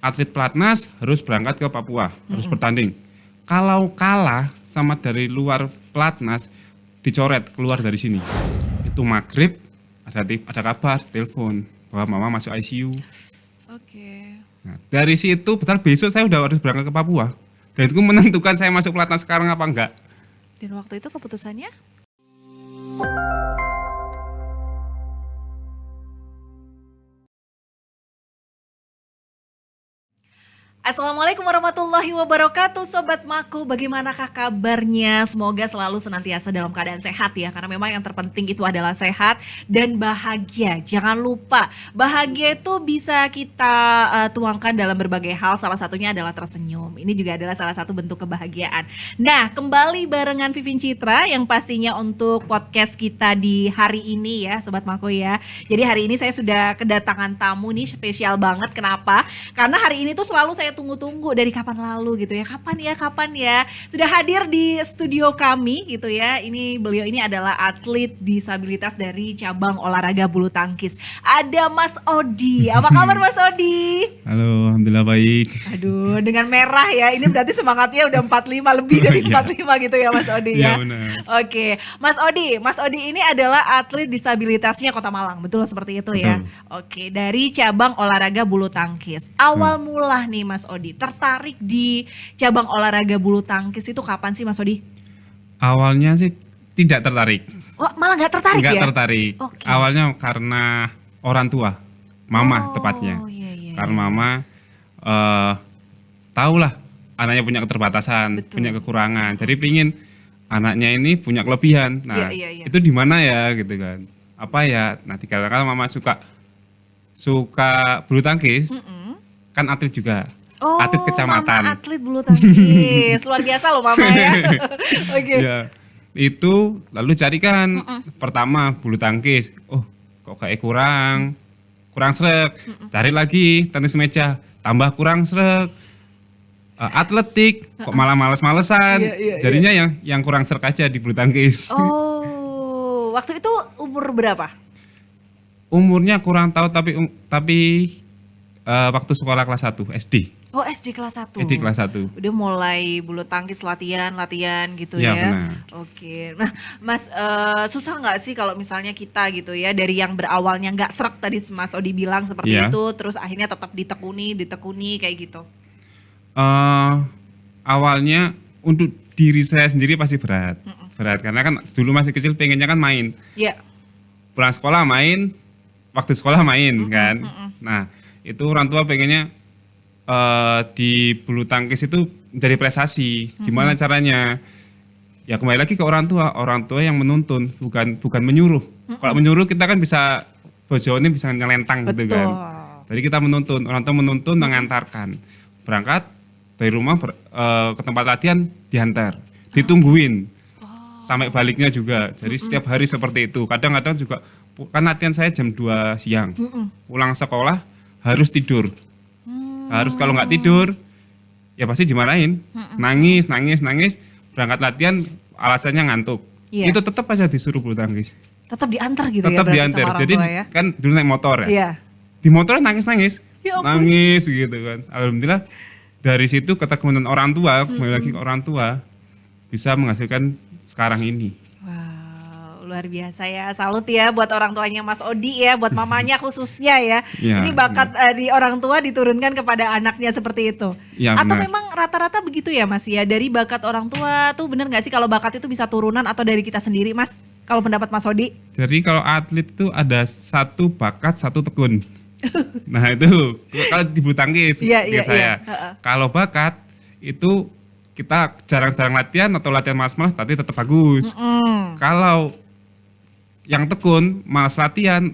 atlet pelatnas harus berangkat ke Papua, harus bertanding. Kalau kalah sama dari luar pelatnas, dicoret keluar dari sini. Itu maghrib, ada kabar, telepon bahwa mama masuk ICU. Oke. Nah, dari situ, betul besok saya udah harus berangkat ke Papua. Dan itu menentukan saya masuk pelatnas sekarang apa enggak. Dan waktu itu keputusannya? Assalamualaikum warahmatullahi wabarakatuh Sobat Maku, bagaimanakah kabarnya? Semoga selalu senantiasa dalam keadaan sehat ya. Karena memang yang terpenting itu adalah sehat dan bahagia. Jangan lupa, bahagia itu bisa kita tuangkan dalam berbagai hal. Salah satunya adalah tersenyum. Ini juga adalah salah satu bentuk kebahagiaan. Nah, kembali barengan Vivin Citra yang pastinya untuk podcast kita di hari ini ya Sobat Maku ya. Jadi hari ini saya sudah kedatangan tamu nih spesial banget. Kenapa? Karena hari ini tuh selalu saya tunggu-tunggu dari kapan lalu gitu ya. Kapan ya. Sudah hadir di studio kami gitu ya. Beliau ini adalah atlet disabilitas dari cabang olahraga bulu tangkis. Ada Mas Odi. Apa kabar Mas Odi? Halo, alhamdulillah baik. Aduh, dengan merah ya. Ini berarti semangatnya udah 45 lebih dari 45 gitu ya Mas Odi ya. Iya benar. Oke, Mas Odi ini adalah atlet disabilitasnya Kota Malang, betul seperti itu ya? Oke, dari cabang olahraga bulu tangkis. Awal mula nih Mas Odi, tertarik di cabang olahraga bulu tangkis itu kapan sih Mas Odi? Awalnya sih tidak tertarik. Oh, malah nggak tertarik ya? Nggak tertarik. Oke. Awalnya karena orang tua, mama tepatnya. Iya. Karena mama tahulah anaknya punya keterbatasan, punya kekurangan. Jadi pingin anaknya ini punya kelebihan. Nah, Iya. itu di mana ya gitu kan? Apa ya? Nah, dikatakan mama suka bulu tangkis, kan atlet juga. Oh, atlet kecamatan. Mama atlet bulu tangkis. Luar biasa loh mama ya. Oke. Ya, itu lalu carikan pertama bulu tangkis. Oh, kok kayak kurang sreg. Cari lagi tenis meja, tambah kurang sreg. Atletik kok malah males-malesan. Iya. Jadinya yang kurang sreg aja di bulu tangkis. Oh, waktu itu umur berapa? Umurnya kurang tahu tapi waktu sekolah kelas 1 SD. Oh, SD kelas 1. SD kelas 1. Udah mulai bulu tangkis latihan gitu Ya, ya. benar. Oke. Nah, Mas susah nggak sih kalau misalnya kita gitu ya dari yang berawalnya nggak sreg tadi Mas Odi bilang seperti itu, terus akhirnya tetap ditekuni kayak gitu. Awalnya untuk diri saya sendiri pasti berat. Berat karena kan dulu masih kecil pengennya kan main. Iya. Pulang sekolah main, waktu sekolah main kan. Nah, itu orang tua pengennya di bulu tangkis itu dari prestasi. Gimana caranya? Ya kembali lagi ke orang tua yang menuntun, bukan menyuruh. Kalau menyuruh kita kan bisa bojonin, bisa nyelentang gitu kan. Jadi kita menuntun, orang tua menuntun, mengantarkan. Berangkat dari rumah ke tempat latihan diantar, ditungguin. Sampai baliknya juga. Jadi setiap hari seperti itu. Kadang-kadang juga kan latihan saya jam 2 siang. Pulang sekolah harus tidur. Harus kalau nggak tidur ya pasti dimarahin. Nangis. Berangkat latihan alasannya ngantuk. Iya. Itu tetap aja disuruh bulu tangkis. Tetap diantar gitu Tetap ya berarti diantar. sama orang Jadi tua ya? kan dulu naik motor ya. Iya. Di motor nangis. Ya ampun. Nangis gitu kan. Alhamdulillah dari situ ketekunan orang tua, kembali lagi ke orang tua bisa menghasilkan sekarang ini. Wow, luar biasa ya. Salut ya buat orang tuanya Mas Odi ya, buat mamanya khususnya ya. Ya, Ini bakat di orang tua diturunkan kepada anaknya seperti itu. Ya, atau benar. memang rata-rata begitu ya Mas ya, dari bakat orang tua tuh bener gak sih kalau bakat itu bisa turunan atau dari kita sendiri Mas? Kalau pendapat Mas Odi? Jadi kalau atlet itu ada satu bakat, satu tekun. Nah itu kalau di bulu tangkis Iya. saya. Kalau bakat itu kita jarang-jarang latihan atau latihan malas-malas tapi tetap bagus. Kalau yang tekun malas latihan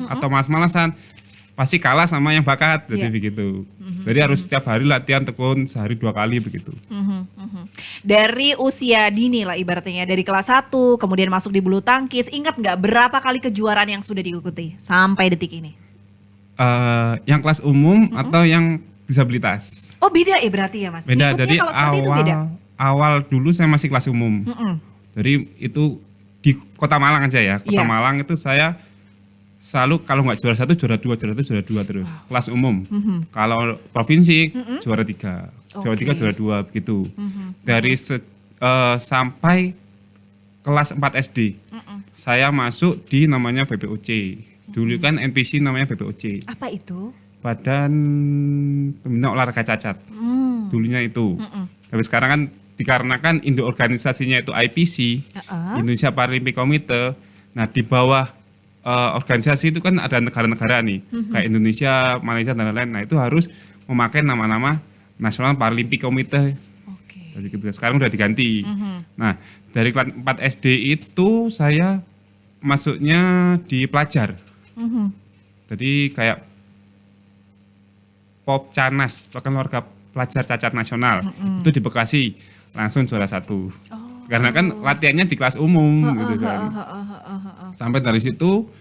atau malas-malasan pasti kalah sama yang bakat. Jadi begitu. Jadi harus setiap hari latihan tekun sehari 2 kali begitu. Dari usia dini lah ibaratnya, dari kelas 1 kemudian masuk di bulu tangkis, ingat nggak berapa kali kejuaraan yang sudah diikuti sampai detik ini? Yang kelas umum atau yang disabilitas? Oh beda ya berarti ya Mas? Beda. Ikutnya Jadi kalau seperti itu beda? awal dulu saya masih kelas umum. Jadi itu di Kota Malang aja ya. Kota Malang itu saya selalu kalau nggak juara 1 juara 2 juara 2 terus. Kelas umum. Kalau provinsi juara 3. Juara 3 juara 2 begitu. Dari sampai kelas 4 SD. Saya masuk di namanya BPOC. Dulu kan NPC namanya BPOC. Apa itu? Badan Pembina Olahraga Cacat. Dulunya itu. Tapi sekarang kan dikarenakan induk organisasinya itu IPC, Indonesia Paralympic Committee. Nah, di bawah organisasi itu kan ada negara-negara nih, kayak Indonesia, Malaysia dan lain-lain. Nah, itu harus memakai nama-nama National Paralympic Committee. Jadi gitu. Sekarang udah diganti. Nah, dari kelas 4 SD itu saya masuknya di pelajar. Jadi kayak Popcanas, bahkan warga pelajar cacat nasional. Itu di Bekasi langsung juara 1. Karena kan latihannya di kelas umum gitu kan. Sampai dari situ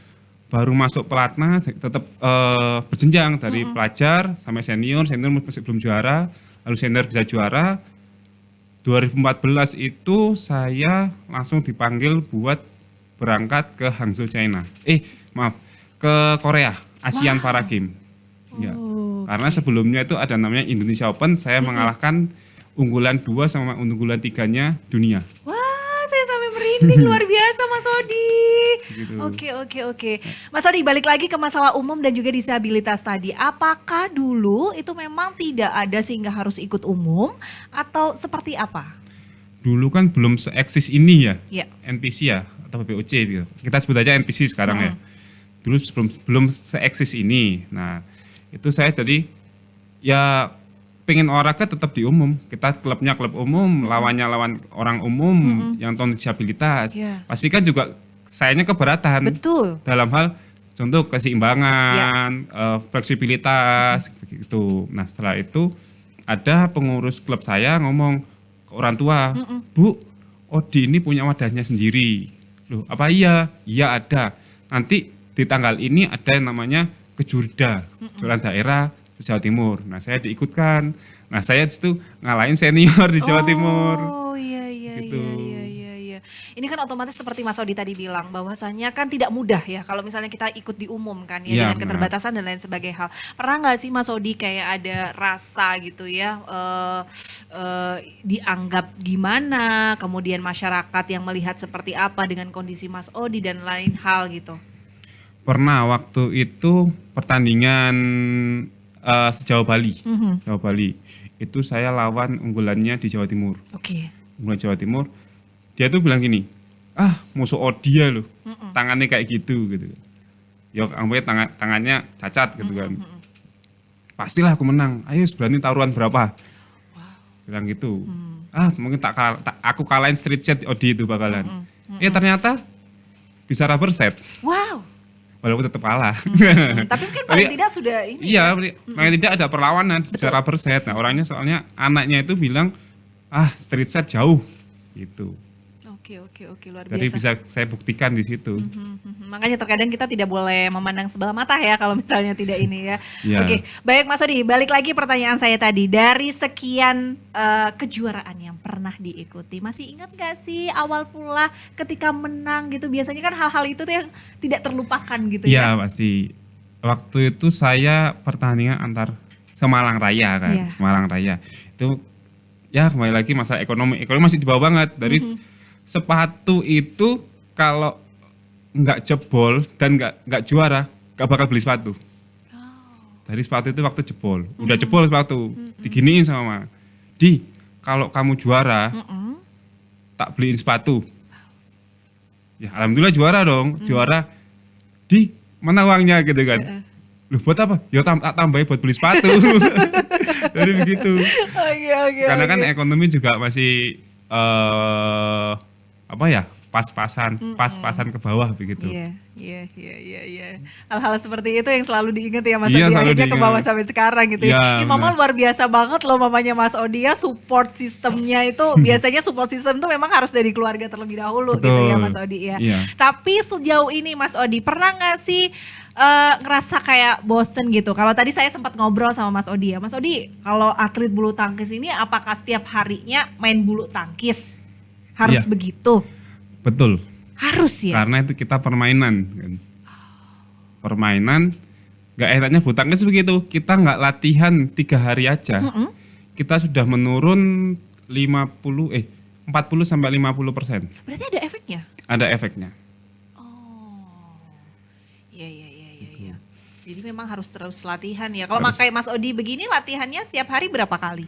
baru masuk pelatnas, tetap berjenjang dari pelajar sampai senior masih belum juara, lalu senior bisa juara. 2014 itu saya langsung dipanggil buat berangkat ke Hangzhou, China. Ke Korea, ASEAN Para Games. Ya. Karena sebelumnya itu ada namanya Indonesia Open, saya mengalahkan unggulan 2 sama unggulan 3-nya dunia. Wah, saya sampai merinding luar biasa Mas Odi. Gitu. Oke. Mas Odi, balik lagi ke masalah umum dan juga disabilitas tadi. Apakah dulu itu memang tidak ada sehingga harus ikut umum atau seperti apa? Dulu kan belum se-eksis ini ya, Ya. NPC ya atau BPOC gitu. Kita sebut aja NPC sekarang ya. Dulu belum se-eksis ini. Nah, itu saya jadi ya pengen olahraga tetap di umum. Kita klubnya klub umum, lawannya lawan orang umum yang non disabilitas. Yeah. Pasti kan juga sayanya keberatan. Betul. Dalam hal contoh keseimbangan, fleksibilitas gitu. Nah, setelah itu ada pengurus klub saya ngomong ke orang tua, "Bu, Odi ini punya wadahnya sendiri." Loh, apa iya? Iya ada. Nanti di tanggal ini ada yang namanya Kejurda, kejuaraan daerah di Jawa Timur. Nah, saya diikutkan. Nah, saya di situ ngalahin senior di Jawa Timur. Oh iya. Gitu. Iya. Ini kan otomatis seperti Mas Odi tadi bilang bahwasannya kan tidak mudah ya kalau misalnya kita ikut di umum kan ya, Iya, dengan keterbatasan dan lain sebagainya hal. Pernah nggak sih Mas Odi kayak ada rasa gitu ya dianggap gimana, kemudian masyarakat yang melihat seperti apa dengan kondisi Mas Odi dan lain hal gitu? Pernah waktu itu pertandingan sejauh Bali. Jawa Bali. Itu saya lawan unggulannya di Jawa Timur. Oke. Unggulan Jawa Timur. Dia tuh bilang gini, musuh Odi ya loh. Tangannya kayak gitu. Ya anggapannya tangannya cacat gitu kan. Pastilah aku menang. Ayo berani taruhan berapa? Bilang gitu. Mungkin aku kalahin street set Odi itu bakalan. Ya ternyata bisa rubber set. Wow. Walaupun tetap kalah. Tapi kan paling tidak sudah ini. Iya, paling tidak ada perlawanan secara rubber set. Nah, orangnya soalnya anaknya itu bilang, street set jauh gitu. Oke, luar Jadi biasa. bisa saya buktikan di situ. Makanya terkadang kita tidak boleh memandang sebelah mata ya kalau misalnya tidak ini ya. Iya. Oke, baik Mas Odi, balik lagi pertanyaan saya tadi. Dari sekian kejuaraan yang pernah diikuti, masih ingat gak sih awal pula ketika menang gitu? Biasanya kan hal-hal itu tuh yang tidak terlupakan gitu Iya, ya. pasti. Waktu itu saya pertandingan antar Semalang Raya kan, Iya. Semalang Raya. Itu ya kembali lagi masalah ekonomi. Ekonomi masih di bawah banget. Dari sepatu itu kalau nggak jebol dan nggak juara, nggak bakal beli sepatu. Dari sepatu itu waktu jebol, udah jebol sepatu, diginiin sama mama. Kalau kamu juara, tak beliin sepatu. Ya alhamdulillah juara dong, juara. Mana uangnya gitu kan? Loh buat apa? Ya tak tambahin buat beli sepatu. Jadi begitu. Oke. Karena kan ekonomi juga masih pas-pasan ke bawah begitu. Iya. Hal-hal seperti itu yang selalu diingat ya Mas Iya, Odi, selalu akhirnya ke diingat. bawah sampai sekarang gitu ya. Iya, Ini Mama benar. luar biasa banget loh mamanya Mas Odi ya, support sistemnya itu biasanya support system itu memang harus dari keluarga terlebih dahulu gitu ya Betul. Mas Odi ya. Iya. Tapi sejauh ini Mas Odi pernah nggak sih ngerasa kayak bosen gitu? Kalau tadi saya sempat ngobrol sama Mas Odi ya, Mas Odi kalau atlet bulu tangkis ini apakah setiap harinya main bulu tangkis? Harus Iya. begitu? Betul. Harus ya? Karena itu kita permainan kan. permainan. Nggak enaknya bulu tangkis begitu, kita nggak latihan 3 hari aja, kita sudah menurun 40 sampai 50%. Berarti ada efeknya? Ada efeknya. Iya. Jadi memang harus terus latihan ya. Kalau kayak Mas Odi begini latihannya setiap hari berapa kali?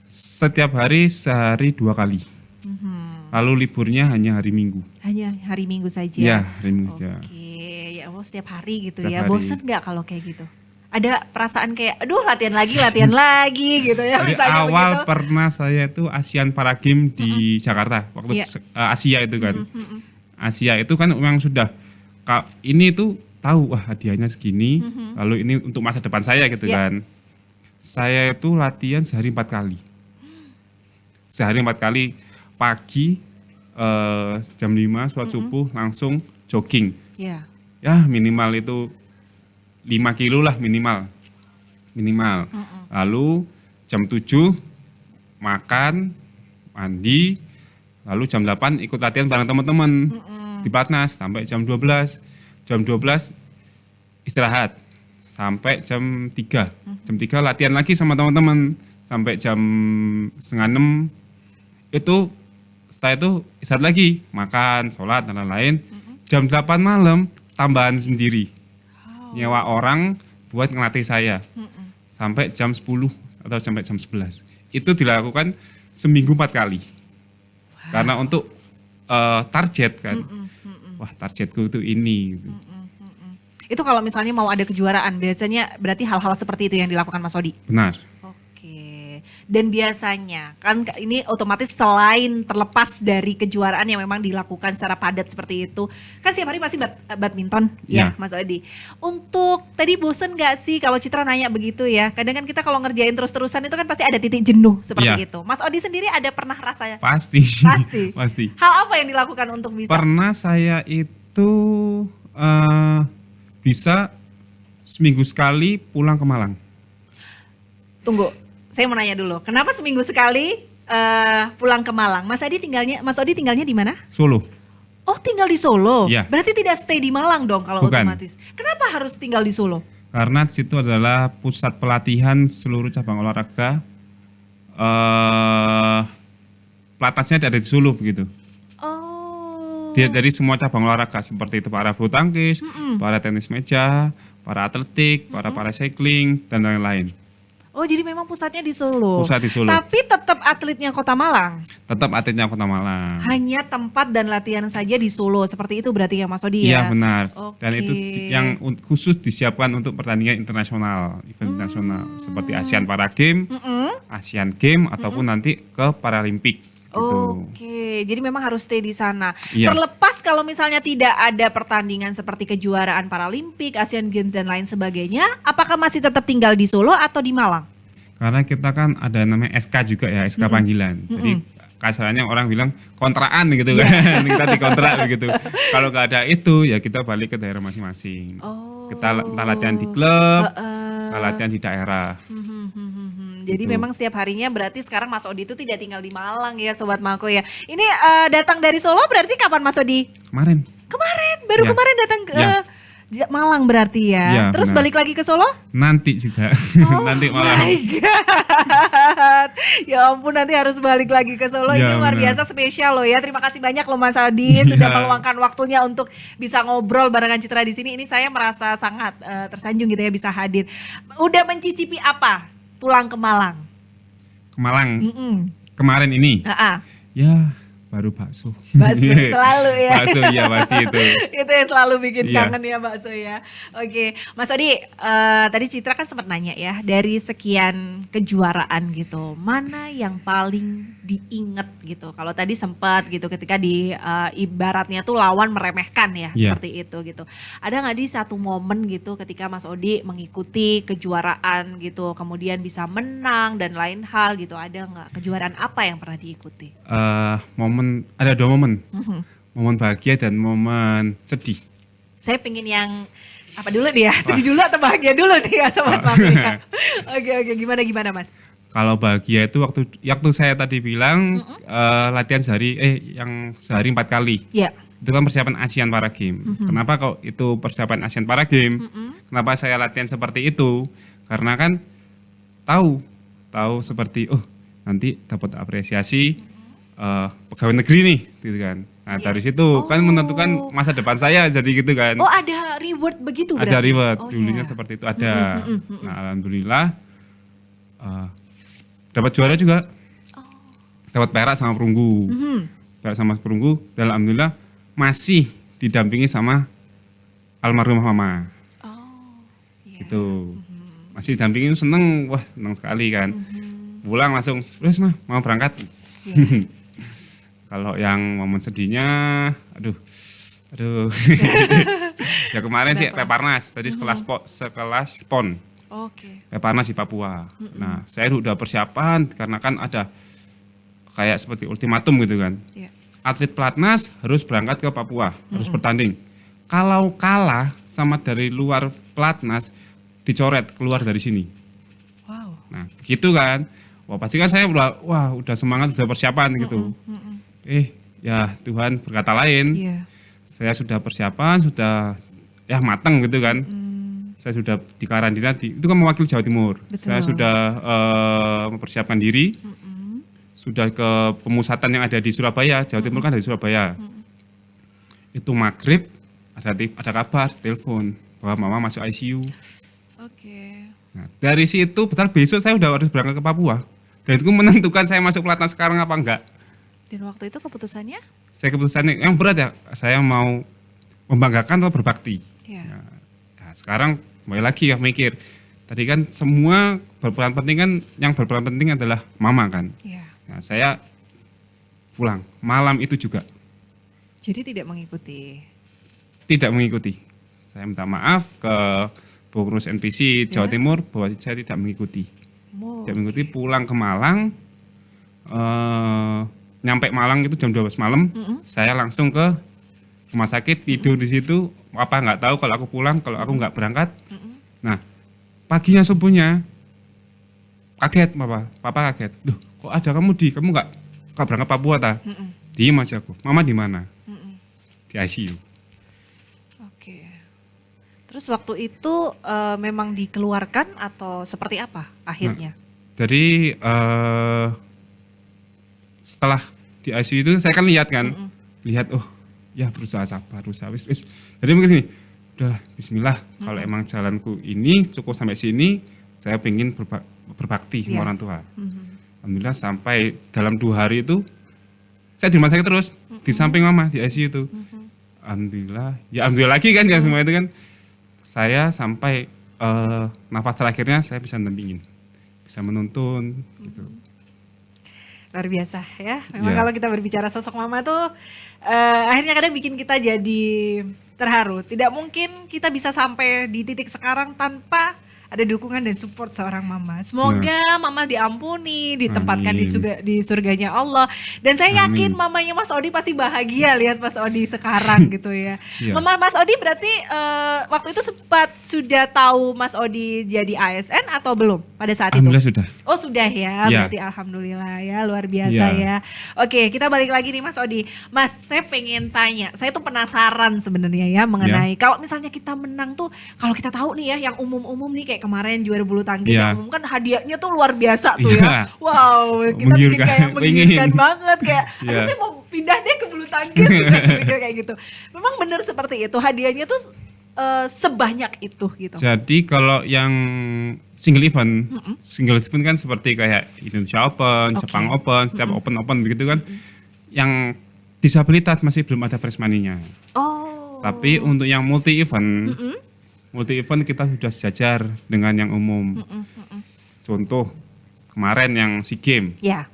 Setiap hari sehari 2 kali. Lalu liburnya hanya hari Minggu. Hanya hari Minggu saja? Ya, hari Minggu saja. Oke, ya Allah setiap hari gitu Setiap ya. hari. Bosen nggak kalau kayak gitu? Ada perasaan kayak, aduh latihan lagi gitu ya Dari misalnya awal begitu? pernah saya itu Asian Para Games di Jakarta waktu Iya. Asia itu kan. Asia itu kan memang sudah ini tuh tahu wah hadiahnya segini, lalu ini untuk masa depan saya gitu Iya. kan. Saya itu latihan sehari 4 kali. Sehari 4 kali pagi jam 5 sholat subuh langsung jogging. Iya. Ya minimal itu 5 kilo lah minimal. Lalu jam 7 makan, mandi, lalu jam 8 ikut latihan bareng teman-teman di Platnas sampai jam 12. Jam 12 istirahat sampai jam 3. Jam 3 latihan lagi sama teman-teman sampai jam setengah 6. Itu setelah itu istirahat lagi, makan, sholat dan lain-lain. Jam 8 malam tambahan sendiri. Nyewa orang buat ngelatih saya. Sampai jam 10 atau sampai jam 11. Itu dilakukan seminggu 4 kali. Karena untuk target kan. Wah, targetku itu ini gitu. Itu kalau misalnya mau ada kejuaraan, biasanya berarti hal-hal seperti itu yang dilakukan Mas Odi? Benar. Oke. Dan biasanya kan ini otomatis selain terlepas dari kejuaraan yang memang dilakukan secara padat seperti itu, kan setiap hari pasti badminton ya Iya. Mas Odi. Untuk tadi bosen gak sih kalau Citra nanya begitu ya? Kadang kan kita kalau ngerjain terus-terusan itu kan pasti ada titik jenuh seperti Iya. itu. Mas Odi sendiri ada pernah rasanya? Pasti. Pasti. Pasti. Hal apa yang dilakukan untuk bisa? Pernah saya itu bisa seminggu sekali pulang ke Malang. Tunggu, saya mau nanya dulu. Kenapa seminggu sekali pulang ke Malang? Mas Odi tinggalnya di mana? Solo. Oh, tinggal di Solo. Iya. Berarti tidak stay di Malang dong kalau Bukan. otomatis. Kenapa harus tinggal di Solo? Karena di situ adalah pusat pelatihan seluruh cabang olahraga. Pelatnasnya ada di Solo begitu. Oh. Dari semua cabang olahraga seperti itu para bulu tangkis, para tenis meja, para atletik, para cycling dan lain-lain. Oh, jadi memang pusatnya di Solo. Pusat di Solo. Tapi tetap atletnya Kota Malang. Tetap atletnya Kota Malang. Hanya tempat dan latihan saja di Solo. Seperti itu berarti ya Mas Odi ya? Iya benar. Oke. Dan itu yang khusus disiapkan untuk pertandingan internasional, event internasional seperti Asian Para Games, Asian Games ataupun nanti ke Paralimpik. Gitu. Oke, jadi memang harus stay di sana. Iya. Terlepas kalau misalnya tidak ada pertandingan seperti kejuaraan Paralimpik, Asian Games dan lain sebagainya, apakah masih tetap tinggal di Solo atau di Malang? Karena kita kan ada namanya SK juga ya, SK panggilan. Jadi kasarnya orang bilang kontrakan gitu kan, kita dikontrak begitu. Kalau nggak ada itu ya kita balik ke daerah masing-masing. Oh. Kita entah latihan di klub, entah latihan di daerah. Jadi Gitu. memang setiap harinya berarti sekarang Mas Odi itu tidak tinggal di Malang ya Sobat Mako ya. Ini datang dari Solo berarti kapan Mas Odi? Kemarin Kemarin, baru Ya. kemarin datang ke Ya. Malang berarti ya. Ya, Terus benar. balik lagi ke Solo? nanti juga, nanti Oh malam. my God. Ya ampun nanti harus balik lagi ke Solo. Ya, Ini luar benar. biasa spesial loh ya. Terima kasih banyak loh Mas Odi sudah meluangkan waktunya untuk bisa ngobrol barengan Citra di sini. Ini saya merasa sangat tersanjung gitu ya bisa hadir. Udah mencicipi apa pulang ke Malang? Ke Malang Mm-mm. kemarin ini, Ah, ya baru bakso. bakso selalu ya. Bakso ya pasti itu. Itu yang selalu bikin Iya. kangen ya bakso ya. Oke, Mas Odi, tadi Citra kan sempat nanya ya, dari sekian kejuaraan gitu, mana yang paling diinget gitu? Kalau tadi sempat gitu ketika di ibaratnya tuh lawan meremehkan ya, Iya. seperti itu gitu. Ada nggak di satu momen gitu ketika Mas Odi mengikuti kejuaraan gitu, kemudian bisa menang dan lain hal gitu, ada nggak kejuaraan apa yang pernah diikuti? Ada 2 momen, momen bahagia dan momen sedih. Saya pengen yang apa dulu nih ya? Sedih dulu atau bahagia dulu nih ya Sobat Mako ya? Oke, gimana Mas? Kalau bahagia itu waktu saya tadi bilang latihan yang sehari 4 kali. Ya. Itu kan persiapan Asian Para Games. Kenapa kok itu persiapan Asian Para Games? Kenapa saya latihan seperti itu? Karena kan tahu seperti nanti dapat apresiasi pegawai negeri nih, gitu kan. Nah dari situ kan menentukan masa depan saya jadi gitu kan. Oh ada reward begitu berarti? Ada reward, Oh, dulunya iya. seperti itu ada. Nah alhamdulillah dapat juara juga, dapat perak sama perunggu, perak sama perunggu. Dan alhamdulillah masih didampingi sama almarhumah mama, Oh, iya. gitu. Masih didampingi seneng, wah seneng sekali kan. Pulang langsung, terus mah mau berangkat. Kalau yang momen sedihnya, aduh. Ya kemarin sih Peparnas, tadi sekelas PON. Oke. Peparnas di Papua. Nah, saya udah persiapan karena kan ada kayak seperti ultimatum gitu kan. Iya. Atlet pelatnas harus berangkat ke Papua, harus bertanding. Kalau kalah sama dari luar pelatnas, dicoret keluar dari sini. Wow. Nah, gitu kan. Wah, pasti kan saya udah semangat, udah persiapan gitu. Ya Tuhan berkata lain. Iya. Saya sudah persiapan, sudah ya matang gitu kan. Saya sudah di karantina itu kan mewakili Jawa Timur. Betul. Saya sudah mempersiapkan diri. Sudah ke pemusatan yang ada di Surabaya, Jawa Timur kan ada di Surabaya. Itu maghrib ada kabar, telepon bahwa mama masuk ICU. Oke. Nah, dari situ betul besok saya udah harus berangkat ke Papua. Dan itu menentukan saya masuk pelatnas sekarang apa enggak. Dan waktu itu keputusannya? Saya keputusannya yang berat ya, saya mau membanggakan atau berbakti. Iya. Nah, sekarang kembali lagi ya mikir. Tadi kan semua berperan penting kan, yang berperan penting adalah mama kan. Iya. Nah, saya pulang malam itu juga Jadi tidak mengikuti. tidak mengikuti. Saya minta maaf ke pengurus NPC Jawa Timur bahwa saya tidak mengikuti. Oh, Tidak mengikuti, pulang ke Malang. Nyampe Malang itu jam 12 malam, saya langsung ke rumah sakit, tidur di situ. Apa nggak tahu kalau aku pulang, kalau aku nggak berangkat. Nah, paginya subuhnya kaget, papa kaget. Duh, kok ada kamu nggak berangkat Papua ta? Diem aja aku. Mama di mana? Di ICU. Oke. Terus waktu itu memang dikeluarkan atau seperti apa akhirnya? Jadi setelah di ICU itu saya kan lihat lihat ya berusaha sabar, wis. Jadi mungkin gini, udahlah Bismillah, kalau emang jalanku ini cukup sampai sini, saya pengen berbakti sama orang tua. Alhamdulillah sampai dalam 2 hari itu saya di rumah sakit terus, di samping mama di ICU itu. Alhamdulillah, ya alhamdulillah lagi kan ya semua itu kan. Saya sampai nafas terakhirnya saya bisa mendampingin, bisa menuntun gitu. Luar biasa ya. Memang Iya. kalau kita berbicara sosok mama tuh akhirnya kadang bikin kita jadi terharu. Tidak mungkin kita bisa sampai di titik sekarang tanpa ada dukungan dan support seorang mama. Semoga mama diampuni, ditempatkan di, Amin. di surganya Allah. Dan saya yakin Amin. mamanya Mas Odi pasti bahagia lihat Mas Odi sekarang gitu ya. Iya. Mama Mas Odi berarti waktu itu sempat sudah tahu Mas Odi jadi ASN atau belum pada saat itu? Alhamdulillah sudah. Oh sudah ya, Iya. berarti alhamdulillah ya, luar biasa Iya. ya. Oke, kita balik lagi nih Mas Odi. Mas, saya pengen tanya, saya tuh penasaran sebenarnya ya mengenai kalau misalnya kita menang tuh, kalau kita tahu nih ya yang umum-umum nih kayak kemarin juara bulu tangkis Iya. yang umum kan hadiahnya tuh luar biasa tuh Iya. ya. Wow, kita bikin Menggiurkan, kayak menggiurkan pengen. banget kayak, aduh Iya. saya mau pindah deh ke bulu tangkis kayak gitu. Memang benar seperti itu, hadiahnya tuh sebanyak itu gitu. Jadi kalau yang single event kan seperti kayak Indonesia Open, Oke. Jepang Open, setiap Open begitu kan. Yang disabilitas masih belum ada prize money-nya. Oh. Tapi untuk yang multi event kita sudah sejajar dengan yang umum. Contoh kemarin yang SEA Games. Ya.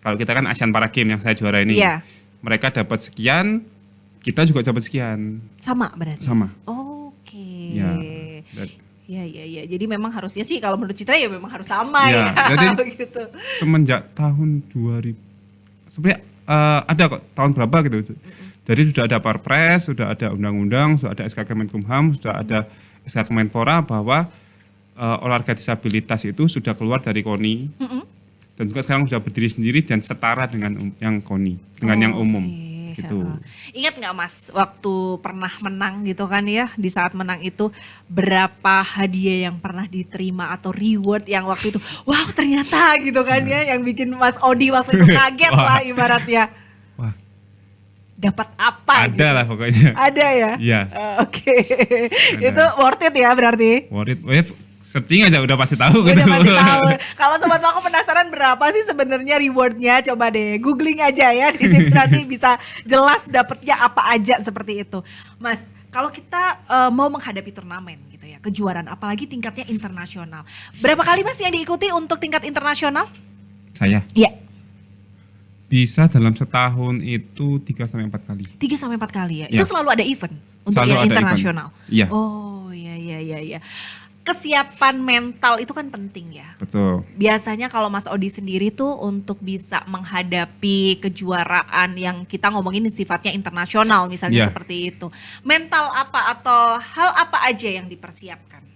Kalau kita kan Asian Para Games yang saya juara ini. Iya. Mereka dapat sekian, kita juga dapat sekian. Sama berarti. Sama. Oke. Ya. Dan Ya. Jadi memang harusnya sih kalau menurut Citra ya memang harus sama Ya, ya. jadi Begitu. semenjak tahun 2000 sebenarnya ada kok tahun berapa gitu. Jadi sudah ada Perpres, sudah ada undang-undang, sudah ada SK Kemenkumham, sudah ada SK Kemenpora bahwa olahraga disabilitas itu sudah keluar dari KONI. Dan juga sekarang sudah berdiri sendiri dan setara dengan yang KONI, dengan yang umum. Oke. Gitu. Ingat nggak Mas, waktu pernah menang gitu kan ya, di saat menang itu berapa hadiah yang pernah diterima atau reward yang waktu itu, wow ternyata gitu kan ya, yang bikin Mas Odi waktu itu kaget lah ibaratnya. Wah, Dapat apa gitu? ada lah pokoknya. Ada ya? Iya. Oke. Itu worth it ya berarti? Worth it. Searching aja udah pasti tahu Udah gitu. pasti tahu. Kalau sobat aku penasaran berapa sih sebenarnya rewardnya? Coba deh googling aja ya, di situ nanti bisa jelas dapetnya apa aja seperti itu. Mas, kalau kita mau menghadapi turnamen gitu ya, kejuaraan apalagi tingkatnya internasional. Berapa kali Mas yang diikuti untuk tingkat internasional? Saya Iya, bisa dalam setahun itu 3-4 kali. 3 sampai 4 kali ya. Ya. Itu selalu ada event untuk Selalu yang ada internasional. event. Iya. Oh, iya. Kesiapan mental itu kan penting ya. Betul. Biasanya kalau Mas Odi sendiri tuh untuk bisa menghadapi kejuaraan yang kita ngomongin sifatnya internasional misalnya Iya. seperti itu. Mental apa atau hal apa aja yang dipersiapkan?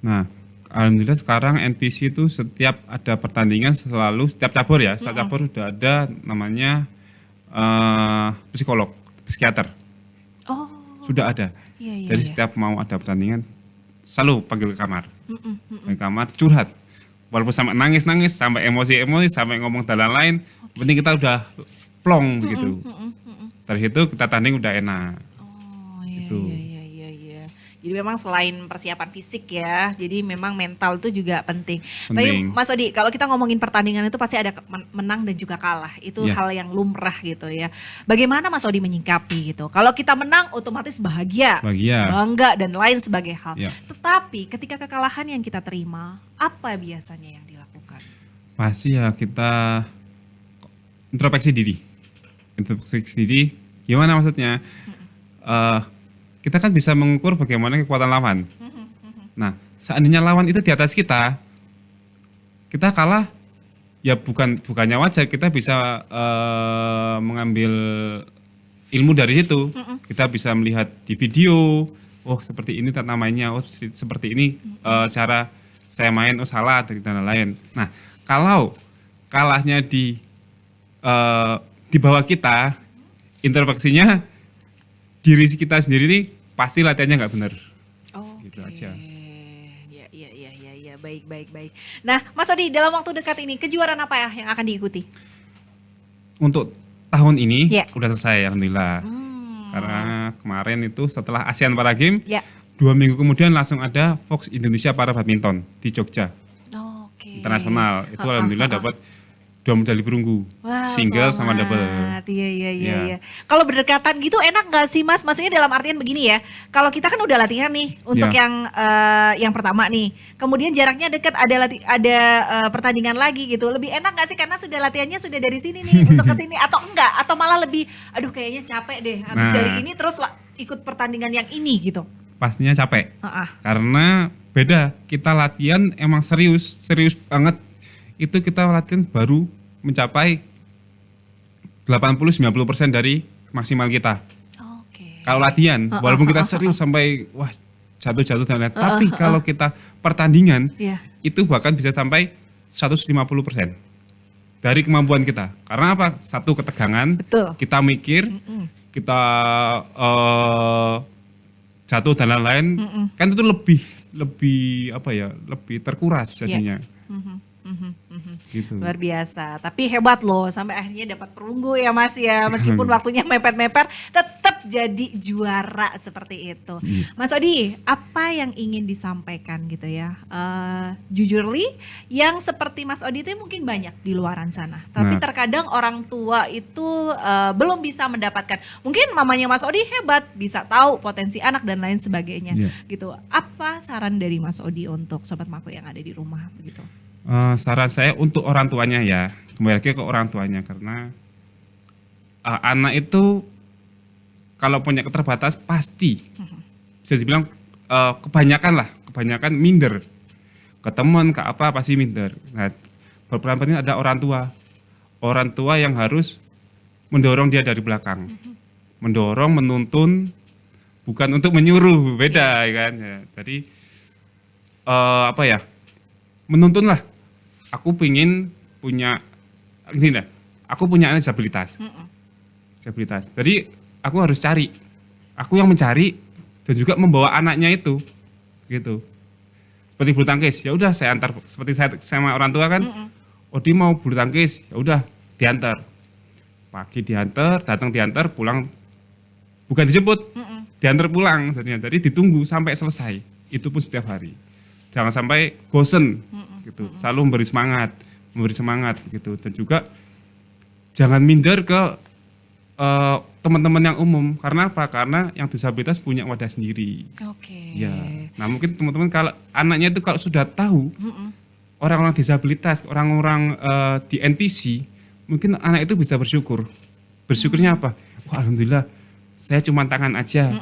Nah, alhamdulillah sekarang NPC itu setiap ada pertandingan selalu setiap cabur ya, setiap cabur sudah ada namanya psikolog, psikiater. Oh, Sudah ada. iya. Jadi setiap mau ada pertandingan selalu panggil ke kamar. Ke kamar curhat. Walaupun sampai nangis-nangis, sampai emosi-emosi, sampai ngomong dalan lain, penting kita udah plong begitu. Dari situ kita tanding udah enak. Oh, iya. Gitu. Jadi memang selain persiapan fisik ya, jadi memang mental itu juga penting. Tapi Penting. Mas Odi, kalau kita ngomongin pertandingan itu pasti ada menang dan juga kalah. Itu Iya. hal yang lumrah gitu ya. Bagaimana Mas Odi menyikapi gitu? Kalau kita menang otomatis bahagia, Bahagia. bangga dan lain sebagai hal. Iya. Tetapi ketika kekalahan yang kita terima, apa biasanya yang dilakukan? Pasti ya kita introspeksi diri. Introspeksi diri gimana maksudnya? Kita kan bisa mengukur bagaimana kekuatan lawan. Nah, seandainya lawan itu di atas kita kalah, ya bukannya wajar, kita bisa mengambil ilmu dari situ. Kita bisa melihat di video, oh seperti ini namanya, oh seperti ini cara saya main, oh salah dan lain-lain. Nah, kalau kalahnya di bawah kita, introspeksinya diri kita sendiri nih pasti latihannya nggak benar. Gitu aja. Ya, baik. Nah, Mas Odi, dalam waktu dekat ini kejuaraan apa ya yang akan diikuti? Untuk tahun ini Ya. udah selesai alhamdulillah. Karena kemarin itu setelah ASEAN Para Games, Ya. 2 minggu kemudian langsung ada Fox Indonesia Para Badminton di Jogja Oke. internasional. Itu alhamdulillah dapat 2 medali perunggu, Wah, single sama selamat. double. Iya. Iya. Kalau berdekatan gitu enak nggak sih Mas? Maksudnya dalam artian begini ya. Kalau kita kan udah latihan nih untuk Iya. yang pertama nih. Kemudian jaraknya dekat ada pertandingan lagi gitu. Lebih enak nggak sih karena sudah latihannya sudah dari sini nih untuk ke sini atau enggak? Atau malah lebih aduh kayaknya capek deh habis Nah. dari ini terus ikut pertandingan yang ini gitu. Pastinya capek. Heeh. Karena beda, kita latihan emang serius banget. Itu kita latihan baru mencapai 80-90% dari maksimal kita. Oke. Kalau latihan, walaupun kita serius sampai wah jatuh dan lain, tapi kalau kita pertandingan Iya. itu bahkan bisa sampai 150% dari kemampuan kita. Karena apa? Satu ketegangan, Betul. kita mikir, kita jatuh dan lain-lain, kan itu lebih apa ya? Lebih terkuras jadinya. Gitu. Luar biasa, tapi hebat loh sampai akhirnya dapat perunggu ya Mas ya, meskipun waktunya mepet-mepet tetap jadi juara seperti itu. Mas Odi, apa yang ingin disampaikan gitu ya? Jujurly, yang seperti Mas Odi itu mungkin banyak di luaran sana, tapi Nah. terkadang orang tua itu belum bisa mendapatkan. Mungkin mamanya Mas Odi hebat, bisa tahu potensi anak dan lain sebagainya. Iya. Gitu. Apa saran dari Mas Odi untuk sobat Mako yang ada di rumah begitu? Saran saya untuk orang tuanya ya, kembali lagi ke orang tuanya karena anak itu kalau punya keterbatasan pasti bisa dibilang kebanyakan minder ke teman ke apa pasti minder. Nah, berperan penting ada orang tua yang harus mendorong dia dari belakang, mendorong, menuntun, bukan untuk menyuruh, beda kan. Ya. Jadi apa ya, menuntun lah. Aku pingin punya gini lah, aku punya anak disabilitas. disabilitas. Jadi aku harus cari, aku yang mencari dan juga membawa anaknya itu, gitu. Seperti bulu tangkis, ya udah saya antar. Seperti saya sama orang tua kan, Odi mau bulu tangkis, ya udah diantar. Pagi diantar, datang diantar, pulang bukan dijemput, diantar pulang. Jadi ditunggu sampai selesai. Itu pun setiap hari. Jangan sampai bosen, gitu. Selalu memberi semangat, gitu. Dan juga jangan minder ke teman-teman yang umum. Karena apa? Karena yang disabilitas punya wadah sendiri. Oke. Ya. Nah mungkin teman-teman kalau anaknya itu kalau sudah tahu orang-orang disabilitas, orang-orang di NPC, mungkin anak itu bisa bersyukur. Bersyukurnya apa? Wah alhamdulillah, saya cuma tangan aja.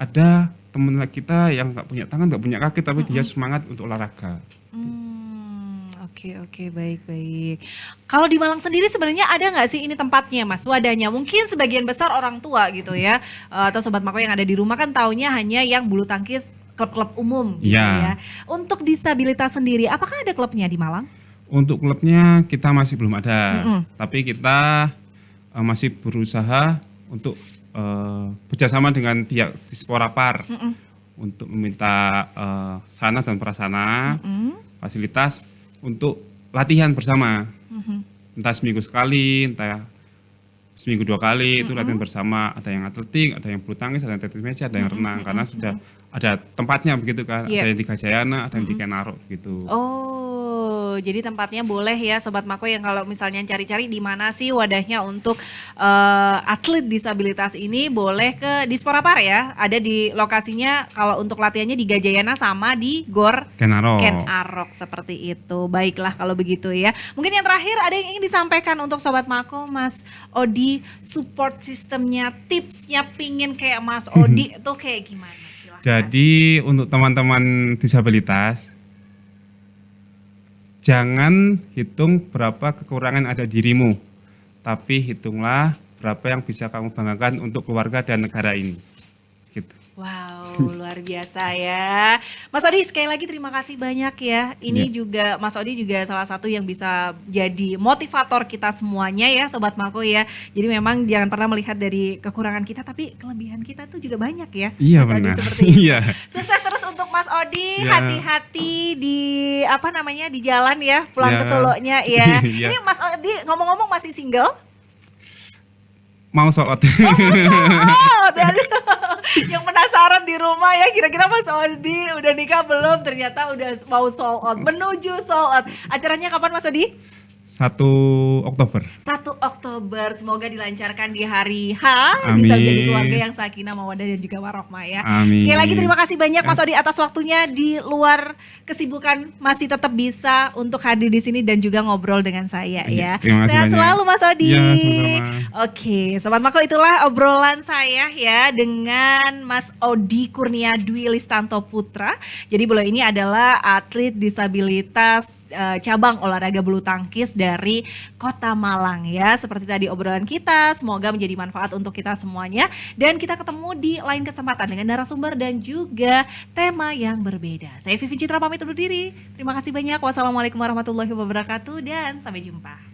Ada teman kita yang nggak punya tangan, nggak punya kaki, tapi dia semangat untuk olahraga. Oke, baik. Kalau di Malang sendiri sebenarnya ada nggak sih ini tempatnya, Mas? Wadahnya mungkin sebagian besar orang tua gitu ya, atau sobat Mako yang ada di rumah kan taunya hanya yang bulu tangkis klub-klub umum gitu ya. Untuk disabilitas sendiri, apakah ada klubnya di Malang? Untuk klubnya kita masih belum ada, tapi kita masih berusaha untuk bekerjasama dengan pihak Disporapar untuk meminta sarana dan prasarana, fasilitas untuk latihan bersama, entah seminggu sekali, entah seminggu 2 kali itu latihan bersama. Ada yang atletik, ada yang bulu tangkis, ada yang tenis meja, ada yang renang, karena sudah ada tempatnya begitu kan. Ada yang di Gajayana, ada yang di Kenarok gitu. Oh, jadi tempatnya boleh ya Sobat Mako yang kalau misalnya cari-cari di mana sih wadahnya untuk atlet disabilitas ini, boleh ke Disporapar ya. Ada di lokasinya kalau untuk latihannya di Gajayana sama di Gor Kenarok seperti itu. Baiklah kalau begitu ya. Mungkin yang terakhir ada yang ingin disampaikan untuk Sobat Mako, Mas Odi, support sistemnya, tipsnya pingin kayak Mas Odi itu kayak gimana? Silahkan. Jadi untuk teman-teman disabilitas, jangan hitung berapa kekurangan ada dirimu, tapi hitunglah berapa yang bisa kamu banggakan untuk keluarga dan negara ini. Gitu. Wow, luar biasa ya. Mas Odi sekali lagi terima kasih banyak ya. Ini juga Mas Odi juga salah satu yang bisa jadi motivator kita semuanya ya Sobat Mako ya. Jadi memang jangan pernah melihat dari kekurangan kita, tapi kelebihan kita tuh juga banyak ya. Iya Mas Odi benar. seperti itu. Iya. Sukses terus untuk Mas Odi, Ya. hati-hati di di jalan ya, pulang Ya. ke Solonya ya. Iya. Ini Mas Odi ngomong-ngomong masih single? Mau sholat. Oh, dan yang penasaran di rumah ya, kira-kira Mas Odi udah nikah belum? Ternyata udah mau sold out, menuju sold out. Acaranya kapan Mas Odi? 1 Oktober. 1 Oktober, semoga dilancarkan di hari H. Amin. Bisa menjadi keluarga yang sakinah, mawaddah dan juga warohmah ya. Amin. Sekali lagi terima kasih banyak Mas Odi atas waktunya, di luar kesibukan masih tetap bisa untuk hadir di sini dan juga ngobrol dengan saya ya. Terima kasih Sehat banyak. selalu Mas Odi. Ya, sama-sama. Oke, Sobat Mako, itulah obrolan saya ya dengan Mas Odi Kurnia Dwi Listanto Putra. Jadi beliau ini adalah atlet disabilitas cabang olahraga bulu tangkis dari Kota Malang ya. Seperti tadi obrolan kita, semoga menjadi manfaat untuk kita semuanya. Dan kita ketemu di lain kesempatan dengan narasumber dan juga tema yang berbeda. Saya Vivin Citra pamit undur diri. Terima kasih banyak. Wassalamualaikum warahmatullahi wabarakatuh dan sampai jumpa.